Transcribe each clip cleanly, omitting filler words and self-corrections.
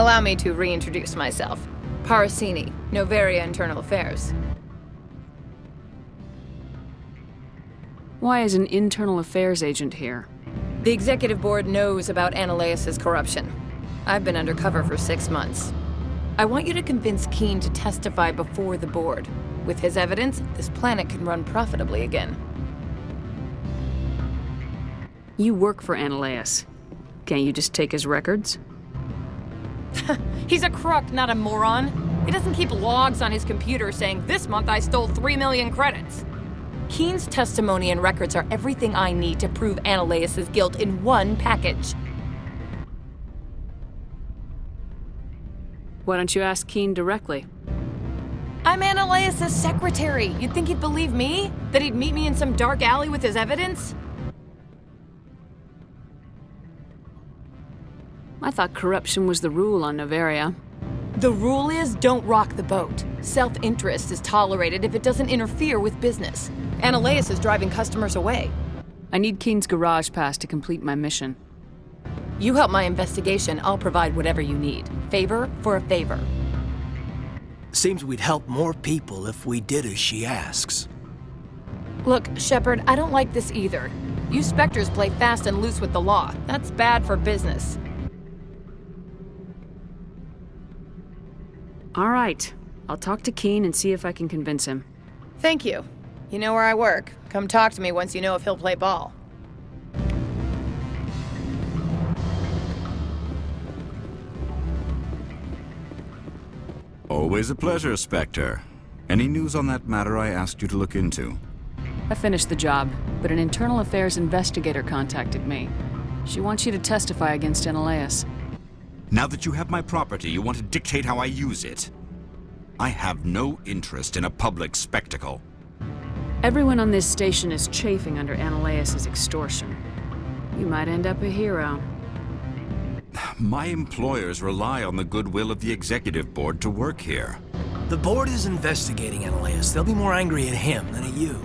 Allow me to reintroduce myself. Parasini, Noveria Internal Affairs. Why is an internal affairs agent here? The executive board knows about Ananias's corruption. I've been undercover for 6 months. I want you to convince Keene to testify before the board. With his evidence, this planet can run profitably again. You work for Ananias. Can't you just take his records? He's a crook, not a moron. He doesn't keep logs on his computer saying, "This month I stole 3 million credits." Keene's testimony and records are everything I need to prove Ananias's guilt in one package. Why don't you ask Keene directly? I'm Ananias's secretary. You'd think he'd believe me? That he'd meet me in some dark alley with his evidence? I thought corruption was the rule on Noveria. The rule is don't rock the boat. Self-interest is tolerated if it doesn't interfere with business. Ananias is driving customers away. I need Keene's garage pass to complete my mission. You help my investigation, I'll provide whatever you need. Favor for a favor. Seems we'd help more people if we did as she asks. Look, Shepard, I don't like this either. You Spectres play fast and loose with the law. That's bad for business. All right. I'll talk to Keene and see if I can convince him. Thank you. You know where I work. Come talk to me once you know if he'll play ball. Always a pleasure, Spectre. Any news on that matter I asked you to look into? I finished the job, but an internal affairs investigator contacted me. She wants you to testify against Ananias. Now that you have my property, you want to dictate how I use it. I have no interest in a public spectacle. Everyone on this station is chafing under Ananias' extortion. You might end up a hero. My employers rely on the goodwill of the executive board to work here. The board is investigating Ananias. They'll be more angry at him than at you.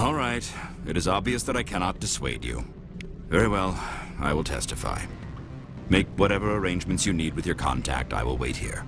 All right. It is obvious that I cannot dissuade you. Very well. I will testify. Make whatever arrangements you need with your contact. I will wait here.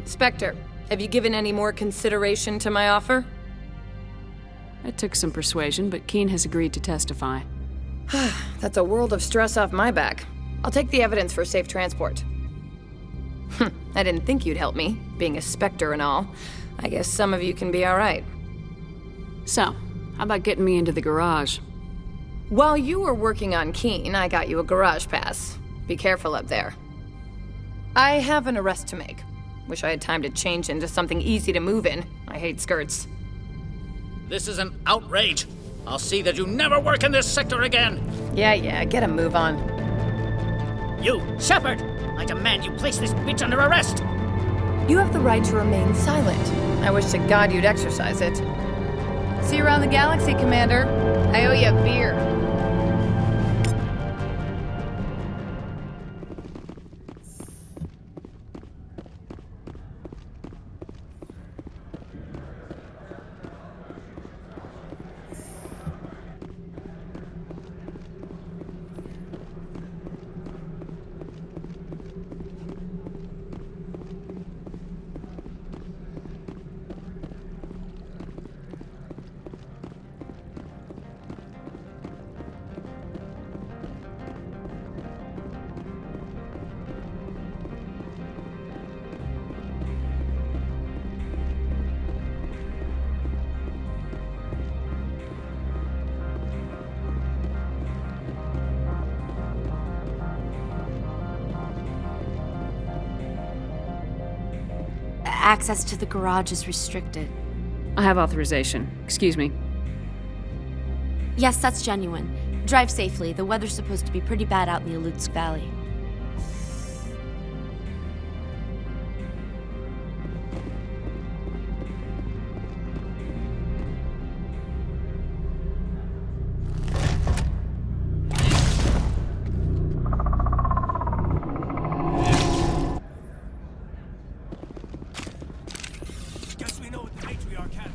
Spectre, have you given any more consideration to my offer? It took some persuasion, but Keene has agreed to testify. That's a world of stress off my back. I'll take the evidence for safe transport. I didn't think you'd help me, being a Spectre and all. I guess some of you can be all right. So, how about getting me into the garage? While you were working on Keene, I got you a garage pass. Be careful up there. I have an arrest to make. Wish I had time to change into something easy to move in. I hate skirts. This is an outrage. I'll see that you never work in this sector again. Yeah, get a move on. You, Shepard! I demand you place this bitch under arrest! You have the right to remain silent. I wish to God you'd exercise it. See you around the galaxy, Commander. I owe you a beer. access to the garage is restricted. I have authorization. Excuse me. Yes, that's genuine. Drive safely. The weather's supposed to be pretty bad out in the Alutsk Valley. Guess we know what the matriarch had.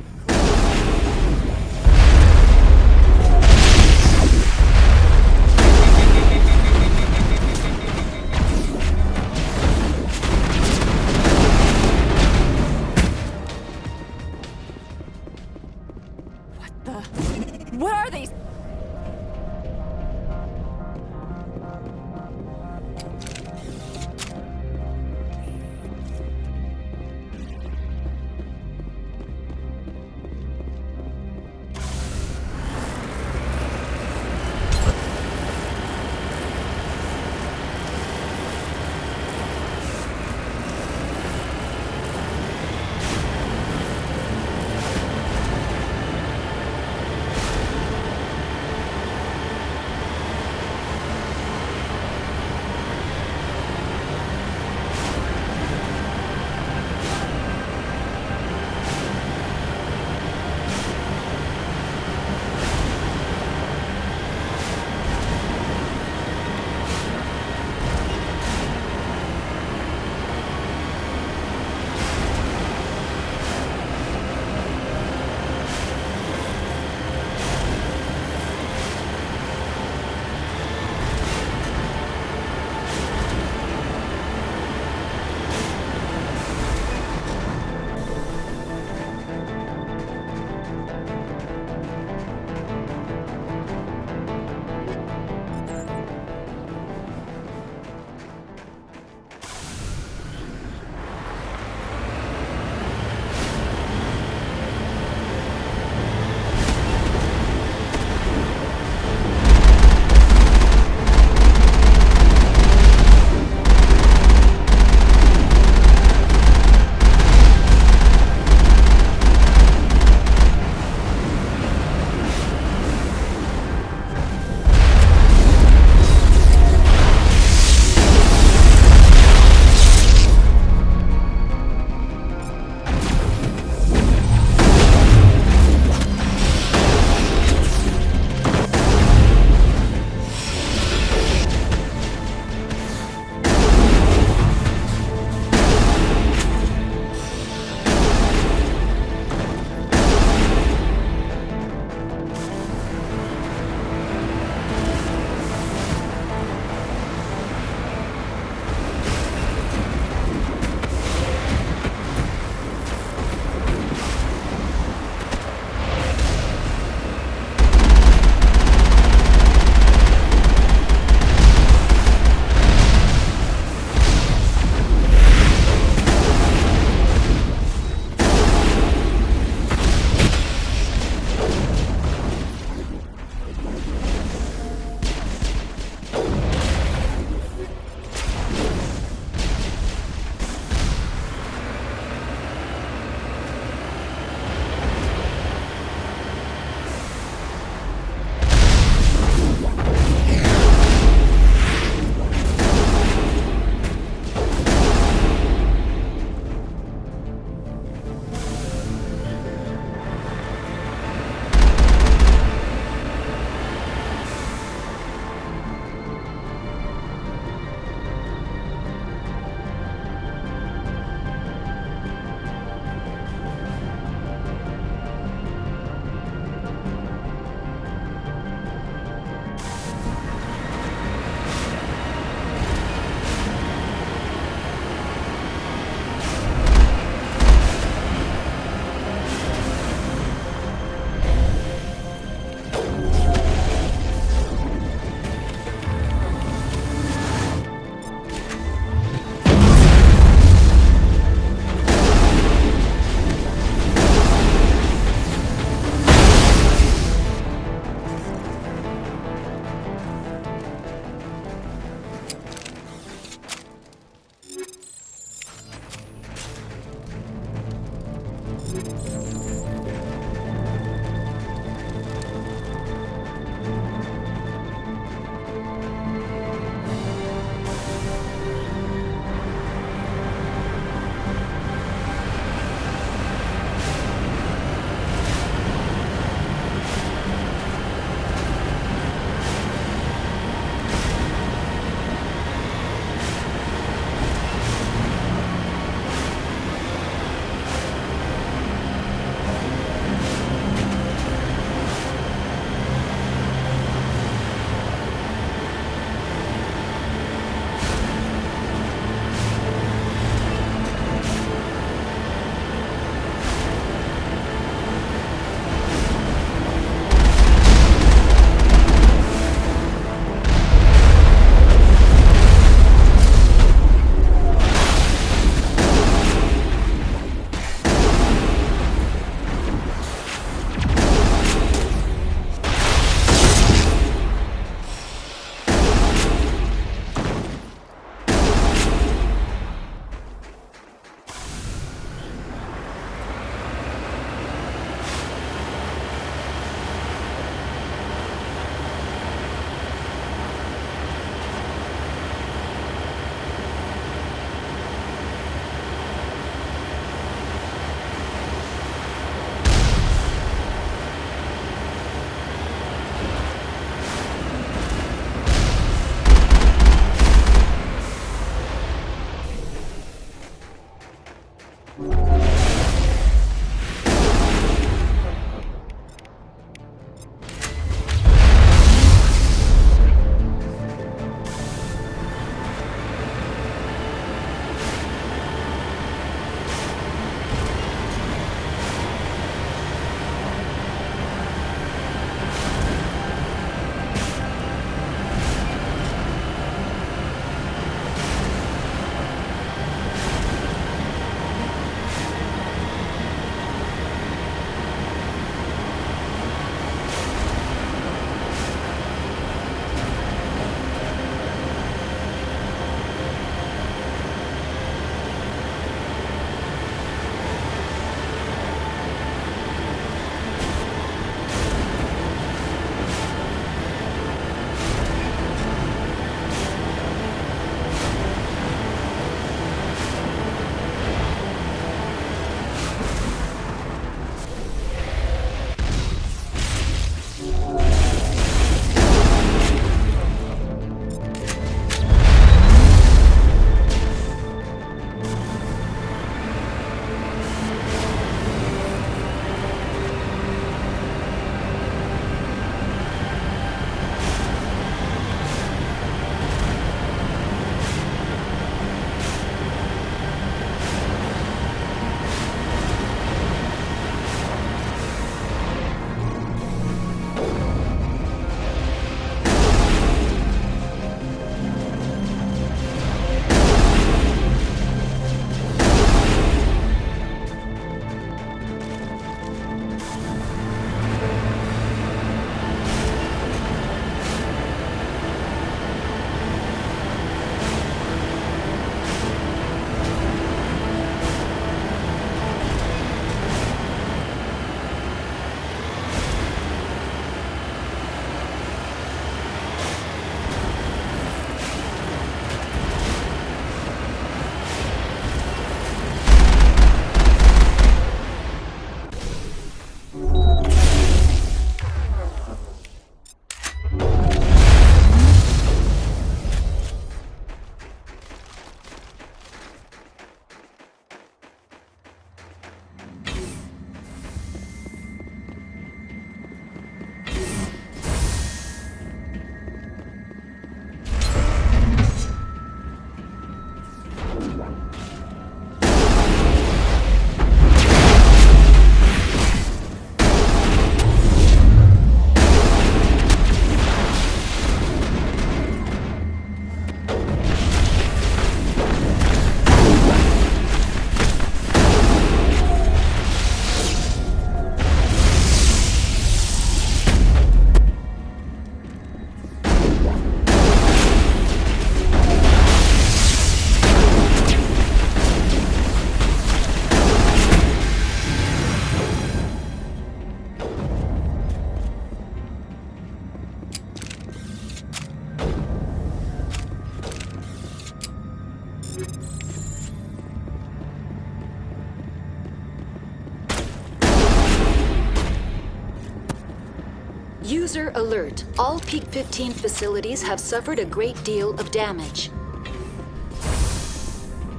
User alert. All Peak 15 facilities have suffered a great deal of damage.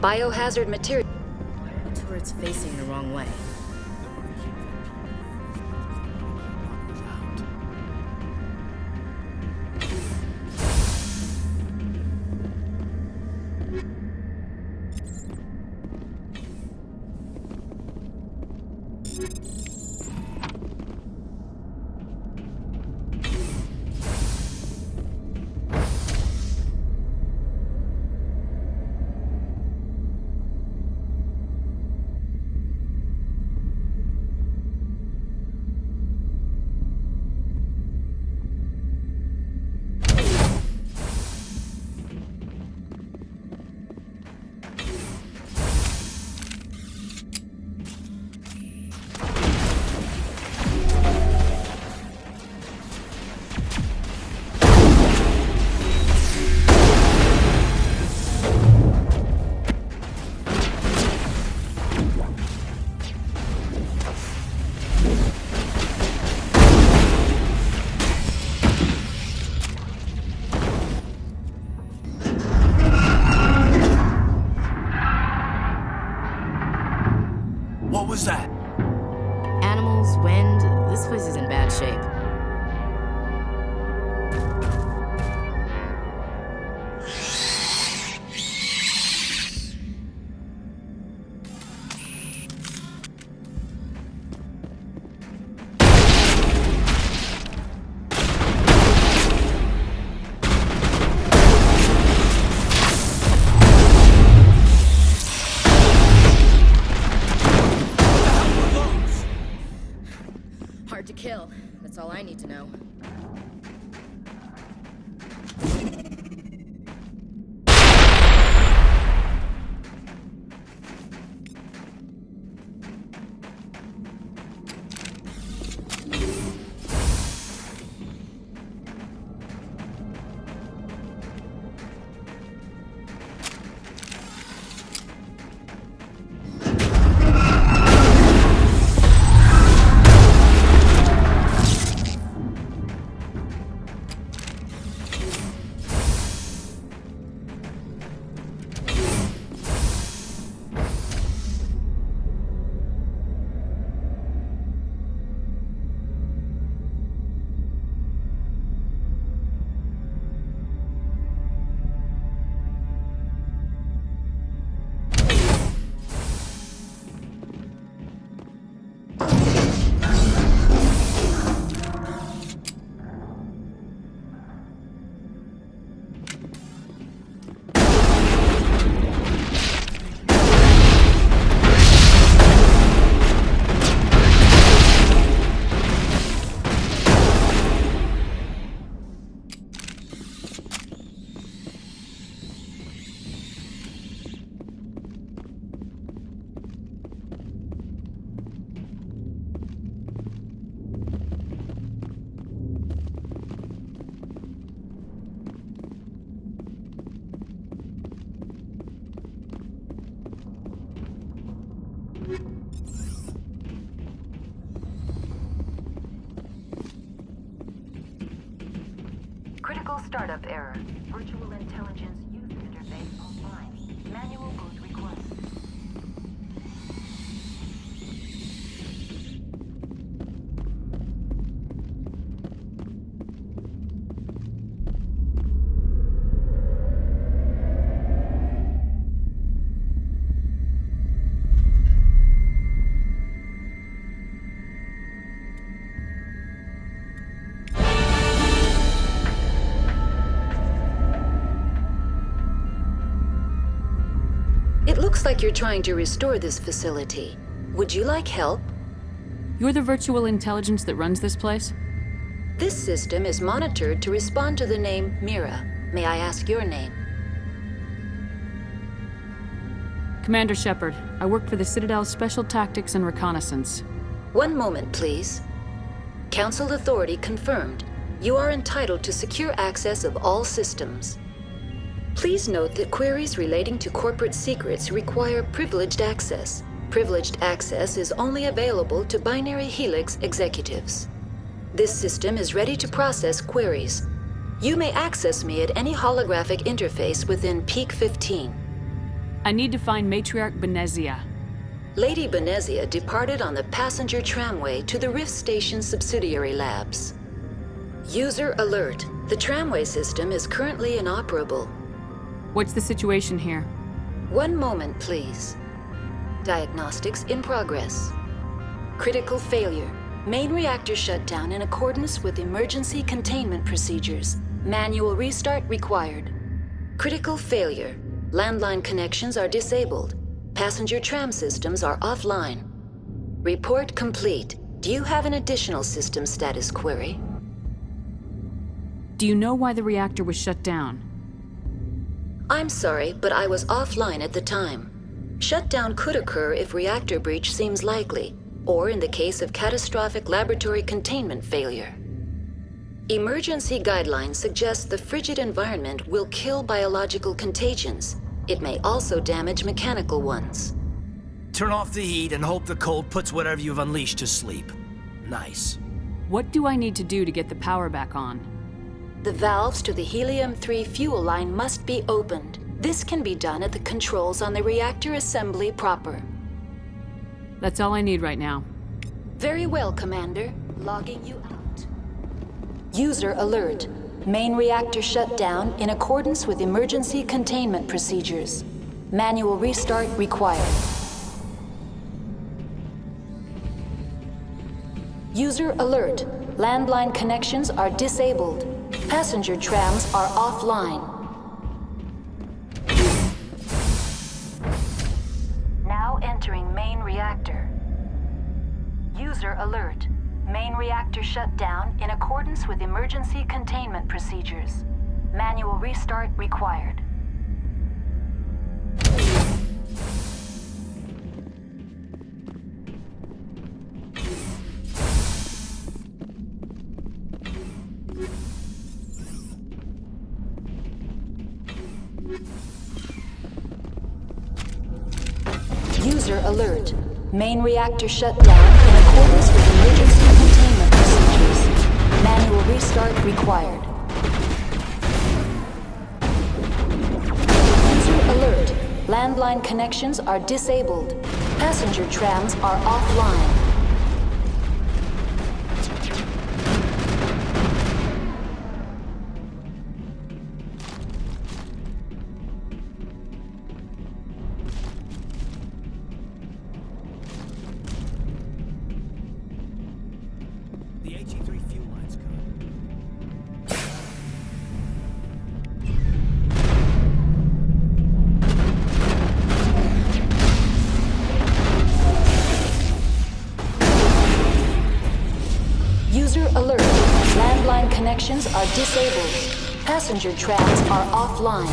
Biohazard material. The turret's facing the wrong way. What was that? Animals, wind, this place is in bad shape. Hard to kill. That's all I need to know. Critical startup error. Virtual intelligence user interface offline. Manual boot request. It looks like you're trying to restore this facility. Would you like help? You're the virtual intelligence that runs this place? This system is monitored to respond to the name Mira. May I ask your name? Commander Shepard. I work for the Citadel's Special Tactics and Reconnaissance. One moment, please. Council authority confirmed. You are entitled to secure access of all systems. Please note that queries relating to corporate secrets require privileged access. Privileged access is only available to Binary Helix executives. This system is ready to process queries. You may access me at any holographic interface within Peak 15. I need to find Matriarch Benezia. Lady Benezia departed on the passenger tramway to the Rift Station subsidiary labs. User alert. The tramway system is currently inoperable. What's the situation here? One moment, please. Diagnostics in progress. Critical failure. Main reactor shut down in accordance with emergency containment procedures. Manual restart required. Critical failure. Landline connections are disabled. Passenger tram systems are offline. Report complete. Do you have an additional system status query? Do you know why the reactor was shut down? I'm sorry, but I was offline at the time. Shutdown could occur if reactor breach seems likely, or in the case of catastrophic laboratory containment failure. Emergency guidelines suggest the frigid environment will kill biological contagions. It may also damage mechanical ones. Turn off the heat and hope the cold puts whatever you've unleashed to sleep. Nice. What do I need to do to get the power back on? The valves to the helium-3 fuel line must be opened. This can be done at the controls on the reactor assembly proper. That's all I need right now. Very well, Commander. Logging you out. User alert. Main reactor shut down in accordance with emergency containment procedures. Manual restart required. User alert. Landline connections are disabled. Passenger trams are offline. Now entering main reactor. User alert. Main reactor shut down in accordance with emergency containment procedures. Manual restart required. User alert. Main reactor shut down in accordance with emergency containment procedures. Manual restart required. User alert. Landline connections are disabled. Passenger trams are offline. The HE3 fuel line's cut. User alert. Landline connections are disabled. Passenger trams are offline.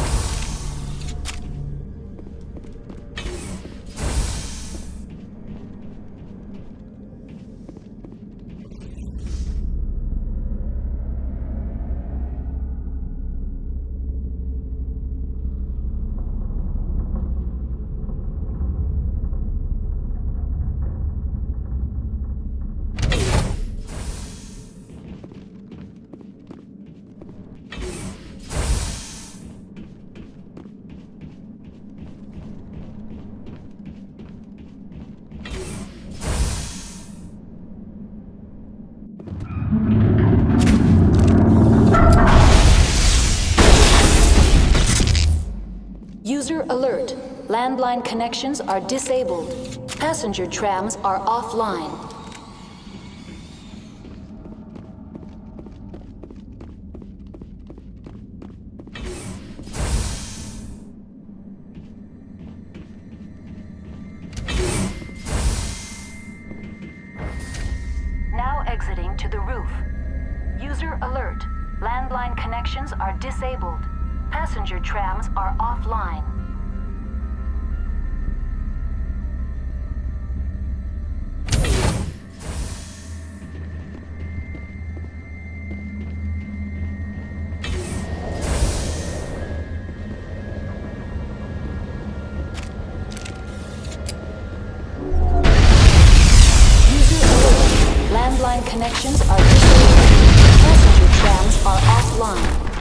User alert. Landline connections are disabled. Passenger trams are offline. Now exiting to the roof. User alert. Landline connections are disabled. Passenger trams are offline. User alert. Landline connections are disabled. offline.